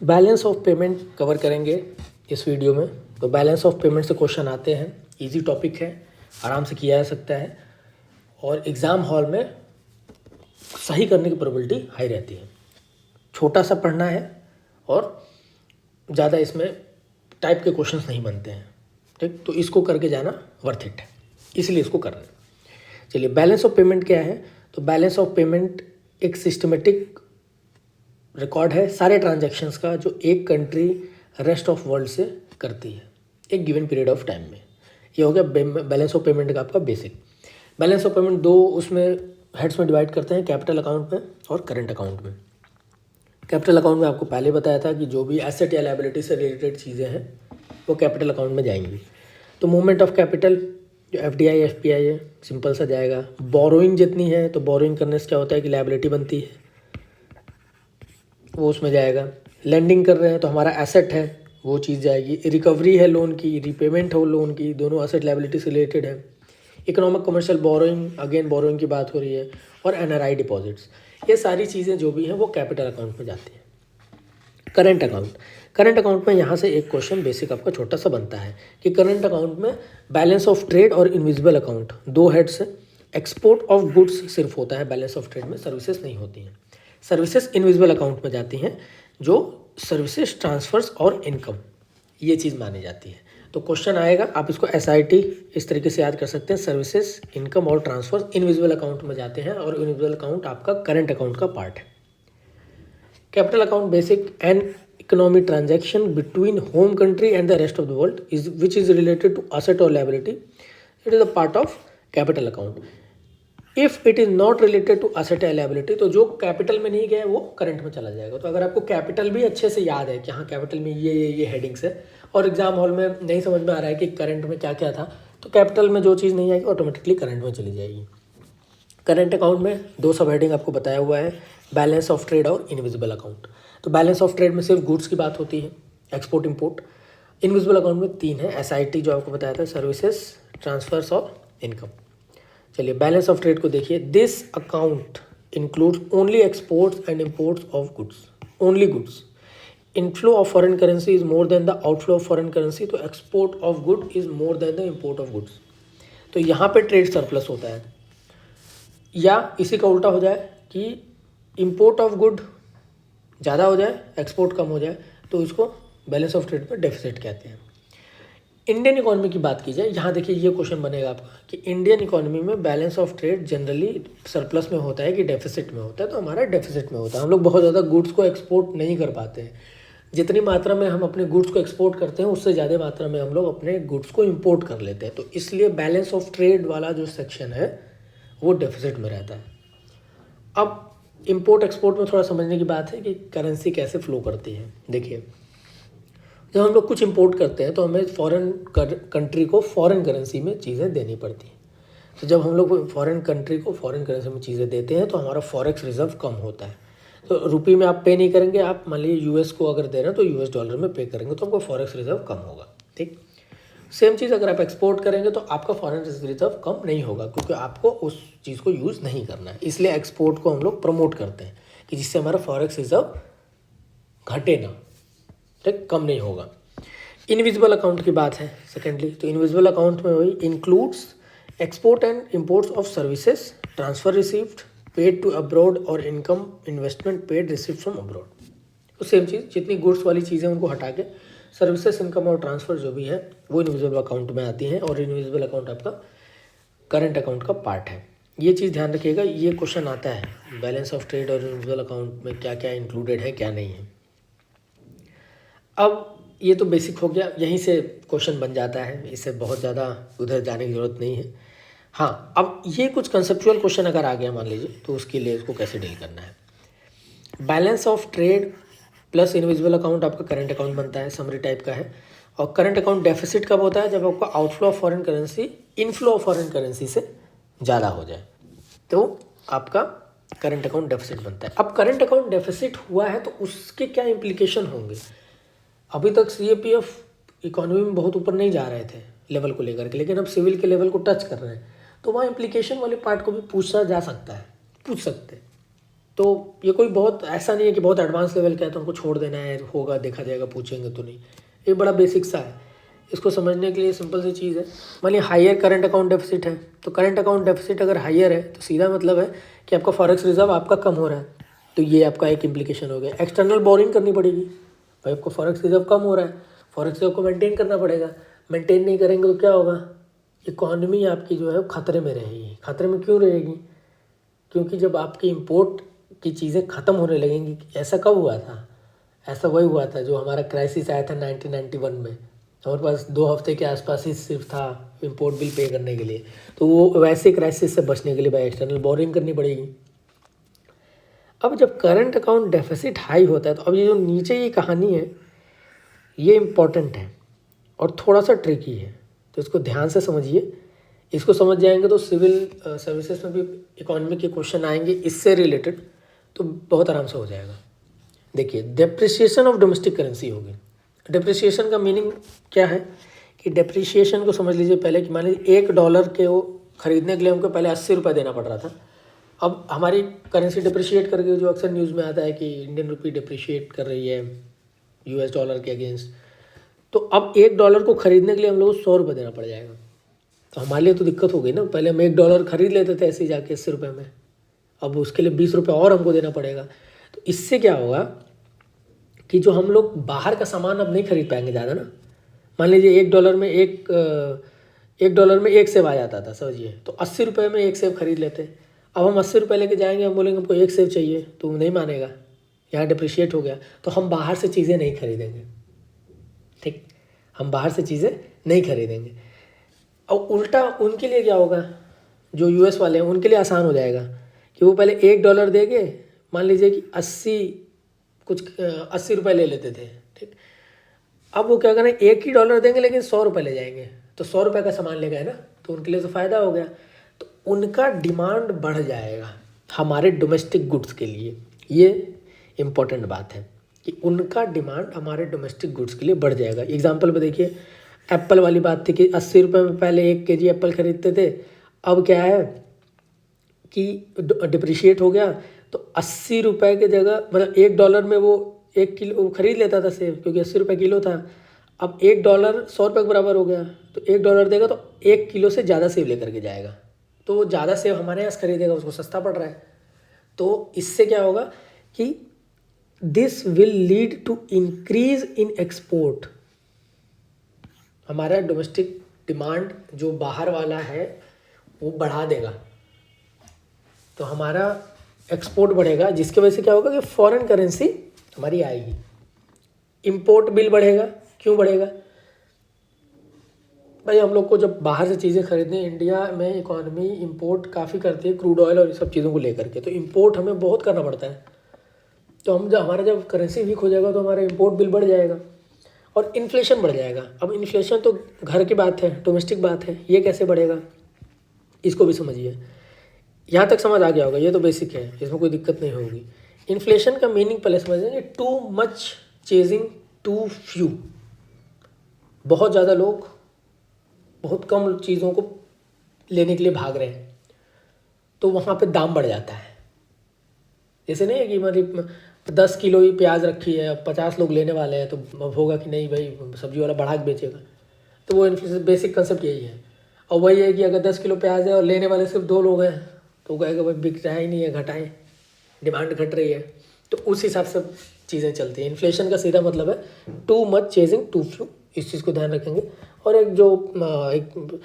Balance of payment cover करेंगे इस video में। तो बैलेंस ऑफ पेमेंट से क्वेश्चन आते हैं, इजी टॉपिक है, आराम से किया जा सकता है और एग्ज़ाम हॉल में सही करने की प्रोबेबिलिटी हाई रहती है। छोटा सा पढ़ना है और ज़्यादा इसमें टाइप के क्वेश्चंस नहीं बनते हैं, ठीक। तो इसको करके जाना वर्थ इट है, इसलिए इसको करना है। चलिए, बैलेंस ऑफ पेमेंट क्या है? तो बैलेंस ऑफ पेमेंट एक सिस्टमेटिक रिकॉर्ड है सारे ट्रांजैक्शंस का जो एक कंट्री रेस्ट ऑफ वर्ल्ड से करती है एक गिवन पीरियड ऑफ टाइम में। ये हो गया बैलेंस ऑफ पेमेंट का आपका बेसिक। बैलेंस ऑफ पेमेंट दो उसमें हेड्स में डिवाइड करते हैं, कैपिटल अकाउंट में और करंट अकाउंट में। कैपिटल अकाउंट में आपको पहले बताया था कि जो भी एसेट या लायबिलिटी से रिलेटेड चीज़ें हैं वो कैपिटल अकाउंट में जाएंगी। तो मूवमेंट ऑफ कैपिटल जो FDI FPI है सिंपल सा जाएगा। बोरोइंग जितनी है तो बोरोइंग करने से क्या होता है कि लायबिलिटी बनती है, वो उसमें जाएगा। लेंडिंग कर रहे हैं तो हमारा एसेट है, वो चीज़ जाएगी। रिकवरी है लोन की, रीपेमेंट हो लोन की, दोनों एसेट लायबिलिटी से रिलेटेड है। Economic commercial borrowing, again borrowing की बात हो रही है। और NRI डिपॉजिट्स, ये सारी चीज़ें जो भी हैं वो कैपिटल अकाउंट में जाती हैं। करंट अकाउंट, करंट अकाउंट में यहाँ से एक क्वेश्चन बेसिक आपका छोटा सा बनता है कि करंट अकाउंट में बैलेंस ऑफ ट्रेड और इनविजिबल अकाउंट दो हेड्स है। एक्सपोर्ट ऑफ गुड्स सिर्फ होता है बैलेंस ऑफ ट्रेड में, सर्विसेज नहीं होती हैं। सर्विसेज इनविजिबल अकाउंट में जाती हैं, जो सर्विसेज ट्रांसफर्स और इनकम ये चीज़ मानी जाती है। तो क्वेश्चन आएगा, आप इसको SIT इस तरीके से याद कर सकते हैं। सर्विसेज, इनकम और ट्रांसफर्स इनविजिबल अकाउंट में जाते हैं और इनविजिबल अकाउंट आपका करंट अकाउंट का पार्ट है। Capital account basic and economic transaction between home country and the rest of the world is which is related to asset और liability, it is a part of capital account. If it is not related to asset या liability, तो जो capital में नहीं गया वो current में चला जाएगा। तो अगर आपको कैपिटल भी अच्छे से याद है कि हाँ कैपिटल में ये हेडिंग्स है और एग्जाम हॉल में नहीं समझ में आ रहा है कि करंट में क्या क्या था, तो कैपिटल में जो चीज़ नहीं आएगी ऑटोमेटिकली करंट में चली जाएगी। करंट अकाउंट में दो सब हेडिंग आपको बताया हुआ है, बैलेंस ऑफ ट्रेड और इनविजिबल अकाउंट। तो बैलेंस ऑफ ट्रेड में सिर्फ गुड्स की बात होती है, एक्सपोर्ट इंपोर्ट। इनविजिबल अकाउंट में तीन है, SIT जो आपको बताया था, सर्विसेज, ट्रांसफर्स और इनकम। चलिए, बैलेंस ऑफ ट्रेड को देखिए। This account includes only exports and imports of goods, only goods. Inflow of foreign currency is more than the outflow of foreign currency, तो export of good is more than the import of goods. तो यहाँ पे trade surplus होता है, या इसी का उल्टा हो जाए कि इंपोर्ट ऑफ गुड ज़्यादा हो जाए, एक्सपोर्ट कम हो जाए, तो इसको बैलेंस ऑफ ट्रेड पर डेफिसिट कहते हैं। इंडियन इकोनॉमी की बात की जाए, यहाँ देखिए ये क्वेश्चन बनेगा आपका कि इंडियन इकोनॉमी में balance of trade generally surplus में होता है कि डेफिसिट में होता है। तो हमारा डेफिसिट में होता है। हम लोग बहुत ज़्यादा गुड्स को एक्सपोर्ट नहीं कर पाते हैं। जितनी मात्रा में हम अपने गुड्स को एक्सपोर्ट करते हैं उससे ज़्यादा मात्रा में हम लोग अपने गुड्स को इम्पोर्ट कर लेते हैं। तो इसलिए बैलेंस ऑफ ट्रेड वाला जो सेक्शन है वो डेफिसिट में रहता है। अब इंपोर्ट एक्सपोर्ट में थोड़ा समझने की बात है कि करेंसी कैसे फ्लो करती है। देखिए, जब हम लोग कुछ इंपोर्ट करते हैं तो हमें फॉरेन कंट्री को फॉरेन करेंसी में चीज़ें देनी पड़ती हैं। तो जब हम लोग फॉरेन कंट्री को फॉरेन करेंसी में चीज़ें देते हैं तो हमारा फॉरेक्स रिजर्व कम होता है। तो रुपये में आप पे नहीं करेंगे, आप मान लीजिए US को अगर दे रहे हैं तो US डॉलर में पे करेंगे, तो आपको फॉरेक्स रिजर्व कम होगा, ठीक। सेम चीज़ अगर आप एक्सपोर्ट करेंगे तो आपका फॉरेन रिजर्व कम नहीं होगा, क्योंकि आपको उस चीज़ को यूज़ नहीं करना है। इसलिए एक्सपोर्ट को हम लोग प्रमोट करते हैं कि जिससे हमारा फॉरेक्स रिजर्व घटे ना, ठीक, कम नहीं होगा। इनविजिबल अकाउंट की बात है सेकेंडली, तो इनविजिबल अकाउंट में वही includes export and imports of services, transfer received, paid to abroad और income investment paid received from abroad. तो सेम चीज़, जितनी गुड्स वाली चीज़ें उनको हटा के सर्विसेज, इनकम और ट्रांसफ़र जो भी है वो इनविजिबल अकाउंट में आती हैं और इनविजिबल अकाउंट आपका करंट अकाउंट का पार्ट है। ये चीज़ ध्यान रखिएगा, ये क्वेश्चन आता है बैलेंस ऑफ ट्रेड और इनविजिबल अकाउंट में क्या क्या इंक्लूडेड है क्या नहीं है। अब ये तो बेसिक हो गया, यहीं से क्वेश्चन बन जाता है, इससे बहुत ज़्यादा उधर जाने की ज़रूरत नहीं है। हाँ, अब ये कुछ कंसेप्चुअल क्वेश्चन अगर आ गया मान लीजिए, तो उसके लिए इसको कैसे डील करना है। Balance of trade plus invisible account आपका करंट अकाउंट बनता है, समरी टाइप का है। और करंट अकाउंट डेफिसिट कब होता है? जब आपका outflow of foreign currency inflow of foreign currency से ज़्यादा हो जाए, तो आपका करंट अकाउंट डेफिसिट बनता है। अब करंट अकाउंट डेफिसिट हुआ है तो उसके क्या इम्प्लीकेशन होंगे? अभी तक CAPF इकोनॉमी में बहुत ऊपर नहीं जा रहे थे लेवल को लेकर के, लेकिन अब सिविल के लेवल को टच कर रहे हैं, तो वहाँ इम्प्लीकेशन वाले पार्ट को भी पूछा जा सकता है, पूछ सकते हैं। तो ये कोई बहुत ऐसा नहीं है कि बहुत एडवांस लेवल का है तो हमको छोड़ देना है, होगा देखा जाएगा, पूछेंगे तो नहीं। ये बड़ा बेसिक सा है, इसको समझने के लिए सिंपल सी चीज़ है। मान लीजिए हायर करंट अकाउंट डेफिसिट है, तो करंट अकाउंट डेफिसिट अगर हायर है तो सीधा मतलब है कि आपका फॉरेक्स रिजर्व आपका कम हो रहा है, तो ये आपका एक इम्प्लीकेशन हो गया। एक्सटर्नल बोरिंग करनी पड़ेगी, भाई आपको फॉरेक्स रिजर्व कम हो रहा है, फॉरेक्स रिजर्व को मेंटेन करना पड़ेगा। मेंटेन नहीं करेंगे तो क्या होगा, इकॉनमी आपकी जो है वो खतरे में रहेगी। खतरे में क्यों रहेगी, क्योंकि जब आपकी इम्पोर्ट की चीज़ें ख़त्म होने लगेंगी। ऐसा कब हुआ था, ऐसा वही हुआ था जो हमारा क्राइसिस आया था 1991 में। हमारे पास 2 हफ्ते के आसपास ही सिर्फ था इम्पोर्ट बिल पे करने के लिए, तो वो वैसे क्राइसिस से बचने के लिए भाई एक्सटर्नल बोरिंग करनी पड़ेगी। अब जब करंट अकाउंट डेफिसिट हाई होता है तो अब ये जो नीचे ये कहानी है ये इम्पॉर्टेंट है और थोड़ा सा ट्रिकी है, तो इसको ध्यान से समझिए। इसको समझ जाएंगे तो सिविल सर्विसेज में भी इकोनॉमी के क्वेश्चन आएंगे इससे रिलेटेड, तो बहुत आराम से हो जाएगा। देखिए, डेप्रिसिएशन ऑफ डोमेस्टिक करेंसी होगी। डेप्रिसिएशन का मीनिंग क्या है कि डेप्रिसिएशन को समझ लीजिए पहले कि मान लीजिए $1 के वो खरीदने के लिए हमको पहले 80 रुपये देना पड़ रहा था। अब हमारी करेंसी डिप्रिशिएट करके, जो अक्सर न्यूज़ में आता है कि इंडियन रुपी डिप्रिशिएट कर रही है US डॉलर के अगेंस्ट, तो अब $1 को खरीदने के लिए हम लोग को 100 रुपये देना पड़ जाएगा। तो हमारे लिए तो दिक्कत हो गई ना, पहले हम $1 खरीद लेते थे ऐसे ही जाके 80 रुपये में, अब उसके लिए 20 रुपये और हमको देना पड़ेगा। तो इससे क्या होगा कि जो हम लोग बाहर का सामान अब नहीं खरीद पाएंगे ज़्यादा ना। मान लीजिए $1 में $1 में 1 सेब आ जाता था, समझिए, तो 80 रुपये में 1 सेब खरीद लेते। अब हम 80 रुपये लेके जाएंगे, हम बोलेंगे हमको 1 सेब चाहिए, तो वो नहीं मानेगा, यहाँ डिप्रिशिएट हो गया, तो हम बाहर से चीज़ें नहीं खरीदेंगे। ठीक, हम बाहर से चीज़ें नहीं खरीदेंगे। और उल्टा उनके लिए क्या होगा, जो US वाले हैं उनके लिए आसान हो जाएगा कि वो पहले $1 देंगे, मान लीजिए कि 80 रुपये ले लेते थे। ठीक, अब वो क्या करें, $1 देंगे लेकिन 100 रुपये ले जाएंगे, तो 100 रुपये का सामान ले गए ना, तो उनके लिए तो फ़ायदा हो गया। तो उनका डिमांड बढ़ जाएगा हमारे डोमेस्टिक गुड्स के लिए। ये इम्पोर्टेंट बात है कि उनका डिमांड हमारे डोमेस्टिक गुड्स के लिए बढ़ जाएगा। एग्जाम्पल पे देखिए, एप्पल वाली बात थी कि 80 रुपये में पहले 1 kg एप्पल खरीदते थे, अब क्या है कि डिप्रिशिएट हो गया, तो 80 रुपये की जगह, मतलब $1 में वो 1 किलो खरीद लेता था सेब, क्योंकि 80 रुपये किलो था। अब $1 100 रुपये के बराबर हो गया, तो $1 देगा तो 1 किलो से ज़्यादा सेब लेकर के जाएगा, तो वो ज़्यादा सेब हमारे यहाँ से खरीदेगा, उसको सस्ता पड़ रहा है। तो इससे क्या होगा कि this will lead to increase in export. हमारा डोमेस्टिक डिमांड जो बाहर वाला है वो बढ़ा देगा, तो हमारा एक्सपोर्ट बढ़ेगा, जिसकी वजह से क्या होगा कि फॉरेन करेंसी हमारी आएगी। इंपोर्ट बिल बढ़ेगा। क्यों बढ़ेगा भाई, हम लोग को जब बाहर से चीज़ें खरीदने, इंडिया में इकोनॉमी इंपोर्ट काफ़ी करती है क्रूड ऑयल और ये सब चीज़ों को लेकर के, तो इंपोर्ट हमें बहुत करना पड़ता है। तो हमारा जब करेंसी वीक हो जाएगा तो हमारा इंपोर्ट बिल बढ़ जाएगा और इन्फ्लेशन बढ़ जाएगा। अब इन्फ्लेशन तो घर की बात है, डोमेस्टिक बात है, ये कैसे बढ़ेगा इसको भी समझिए। यहाँ तक समझ आ गया होगा, ये तो बेसिक है, इसमें कोई दिक्कत नहीं होगी। इन्फ्लेशन का मीनिंग पहले समझेंगे, too much chasing too few. बहुत ज़्यादा लोग बहुत कम चीज़ों को लेने के लिए भाग रहे हैं, तो वहाँ पे दाम बढ़ जाता है। जैसे नहीं है कि हमारी 10 किलो ही प्याज रखी है, 50 लोग लेने वाले हैं, तो अब होगा कि नहीं भाई सब्जी वाला बढ़ा के बेचेगा। तो वो इन्फ्लेशन बेसिक कंसेप्ट यही है। और वही है कि अगर 10 किलो प्याज है और लेने वाले सिर्फ 2 लोग हैं, तो कहेगा भाई बिक रहा ही नहीं है, घटाएं, डिमांड घट रही है। तो उस हिसाब से चीज़ें चलती हैं। इन्फ्लेशन का सीधा मतलब है too much chasing too few, इस चीज़ को ध्यान रखेंगे। और एक जो एक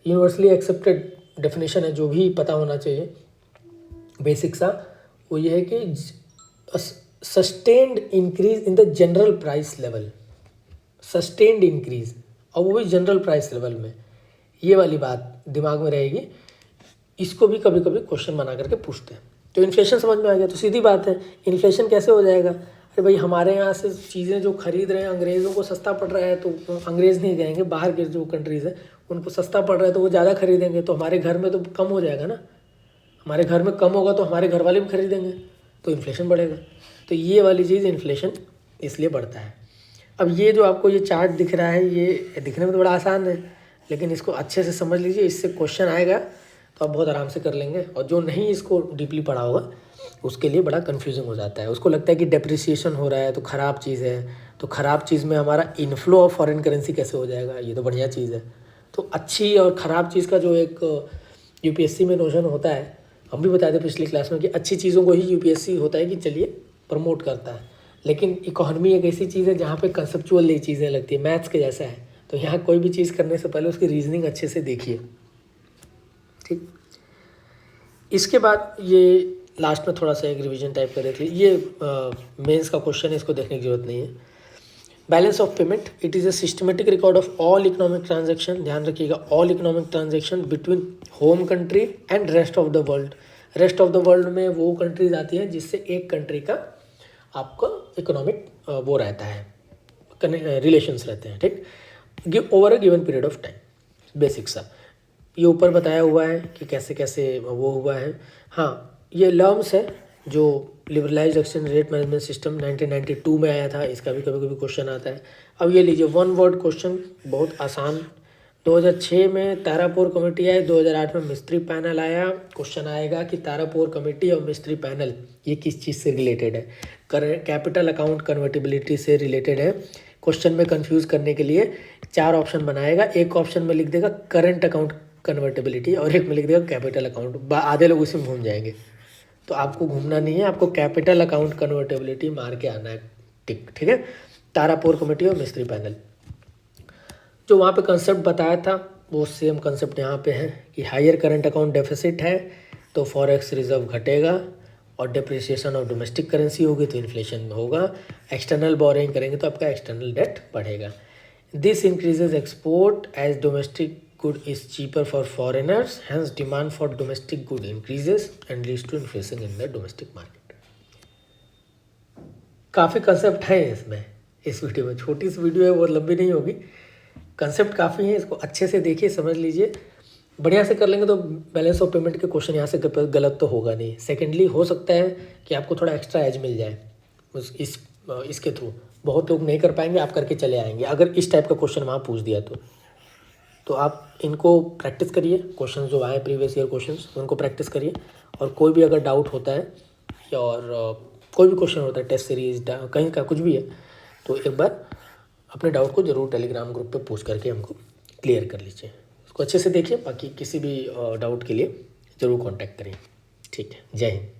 यूनिवर्सली एक्सेप्टेड डेफिनेशन है, जो भी पता होना चाहिए बेसिक सा, वो ये है कि sustained increase in the general price level. Sustained increase, और वो भी जनरल प्राइस लेवल में, ये वाली बात दिमाग में रहेगी। इसको भी कभी कभी क्वेश्चन बना करके पूछते हैं। तो इन्फ्लेशन समझ में आ गया, तो सीधी बात है, इन्फ्लेशन कैसे हो जाएगा। अरे भाई हमारे यहाँ से चीज़ें जो खरीद रहे हैं, अंग्रेज़ों को सस्ता पड़ रहा है, तो अंग्रेज़ नहीं कहेंगे, बाहर के जो कंट्रीज़ है उनको सस्ता पड़ रहा है तो वो ज़्यादा खरीदेंगे, तो हमारे घर में तो कम हो जाएगा ना। हमारे घर में कम होगा तो हमारे घर वाले भी खरीदेंगे, तो इन्फ्लेशन बढ़ेगा। तो ये वाली चीज़ इन्फ्लेशन इसलिए बढ़ता है। अब ये जो आपको ये चार्ट दिख रहा है, ये दिखने में तो बड़ा आसान है, लेकिन इसको अच्छे से समझ लीजिए, इससे क्वेश्चन आएगा तो आप बहुत आराम से कर लेंगे। और जो नहीं इसको डीपली पढ़ा होगा उसके लिए बड़ा कन्फ्यूजिंग हो जाता है। उसको लगता है कि डेप्रिसिएशन हो रहा है तो ख़राब चीज़ है, तो ख़राब चीज़ में हमारा इनफ्लो ऑफ फॉरेन करेंसी कैसे हो जाएगा, ये तो बढ़िया चीज़ है। तो अच्छी और ख़राब चीज़ का जो एक यूपीएससी में नोशन होता है, हम भी बताए थे पिछली क्लास में कि अच्छी चीज़ों को ही यूपीएससी होता है कि चलिए प्रमोट करता है, लेकिन इकोनॉमी एक ऐसी चीज़ है जहाँ पे कंसेप्चुअल ये चीज़ें लगती है, मैथ्स के जैसा है। तो यहाँ कोई भी चीज़ करने से पहले उसकी रीजनिंग अच्छे से देखिए, ठीक। इसके बाद ये लास्ट में थोड़ा सा एक रिवीजन टाइप कर रहे थे, ये मेंस का क्वेश्चन है, इसको देखने की जरूरत नहीं है। Balance of payment, it is a systematic record of all economic transaction, ध्यान रखिएगा, all economic transaction between home country and rest of the world. Rest of the world में वो कंट्रीज आती हैं जिससे एक कंट्री का आपका इकोनॉमिक वो रहता है, रिलेशंस रहते हैं, ठीक। Give over a given period of time, basic सा ये ऊपर बताया हुआ है कि कैसे कैसे वो हुआ है। हाँ, ये लर्म्स है जो liberalised exchange rate management system 1992 में आया था, इसका भी कभी कभी क्वेश्चन आता है। अब ये लीजिए वन वर्ड क्वेश्चन, बहुत आसान। 2006 में तारापुर कमेटी आई, 2008 में मिस्त्री पैनल आया। क्वेश्चन आएगा कि तारापुर कमेटी और मिस्त्री पैनल ये किस चीज़ से रिलेटेड है, कैपिटल अकाउंट कन्वर्टिबिलिटी से रिलेटेड है। क्वेश्चन में कंफ्यूज करने के लिए 4 ऑप्शन बनाएगा, एक ऑप्शन में लिख देगा करंट अकाउंट कन्वर्टेबिलिटी और एक में लिख देगा कैपिटल अकाउंट। आधे लोग उसमें घूम जाएंगे, तो आपको घूमना नहीं है, आपको कैपिटल अकाउंट कन्वर्टेबिलिटी मार के आना है, टिक, ठीक है। तारापुर कमेटी और मिस्त्री पैनल, जो वहाँ पे कंसेप्ट बताया था वो सेम कंसेप्ट यहाँ पे है कि हायर करंट अकाउंट डेफिसिट है तो फॉरेक्स रिजर्व घटेगा, और डिप्रिसिएशन ऑफ डोमेस्टिक करेंसी होगी तो इन्फ्लेशन होगा, एक्सटर्नल बोरिंग करेंगे तो आपका एक्सटर्नल डेट बढ़ेगा। This increases export as domestic good is cheaper for foreigners, hence demand for domestic good increases and leads to inflation in the domestic market। काफ़ी concept है इसमें, इस वीडियो में, छोटी सी वीडियो है, बहुत लंबी नहीं होगी, कंसेप्ट काफ़ी है, इसको अच्छे से देखिए, समझ लीजिए, बढ़िया से कर लेंगे तो बैलेंस ऑफ पेमेंट के क्वेश्चन यहाँ से गलत तो होगा नहीं। सेकेंडली हो सकता है कि आपको थोड़ा एक्स्ट्रा एज मिल जाए इसके थ्रू, बहुत लोग नहीं कर पाएंगे, आप करके चले आएंगे अगर इस टाइप का क्वेश्चन वहाँ पूछ दिया तो आप इनको प्रैक्टिस करिए, क्वेश्चन जो आए प्रीवियस ईयर क्वेश्चंस उनको प्रैक्टिस करिए, और कोई भी अगर डाउट होता है या और कोई भी क्वेश्चन होता है टेस्ट सीरीज कहीं का कुछ भी है तो एक बार अपने डाउट को ज़रूर टेलीग्राम ग्रुप पे पूछ करके हमको क्लियर कर लीजिए। उसको अच्छे से देखिए, बाकी किसी भी डाउट के लिए ज़रूर कॉन्टैक्ट करिए। ठीक है, जय हिंद।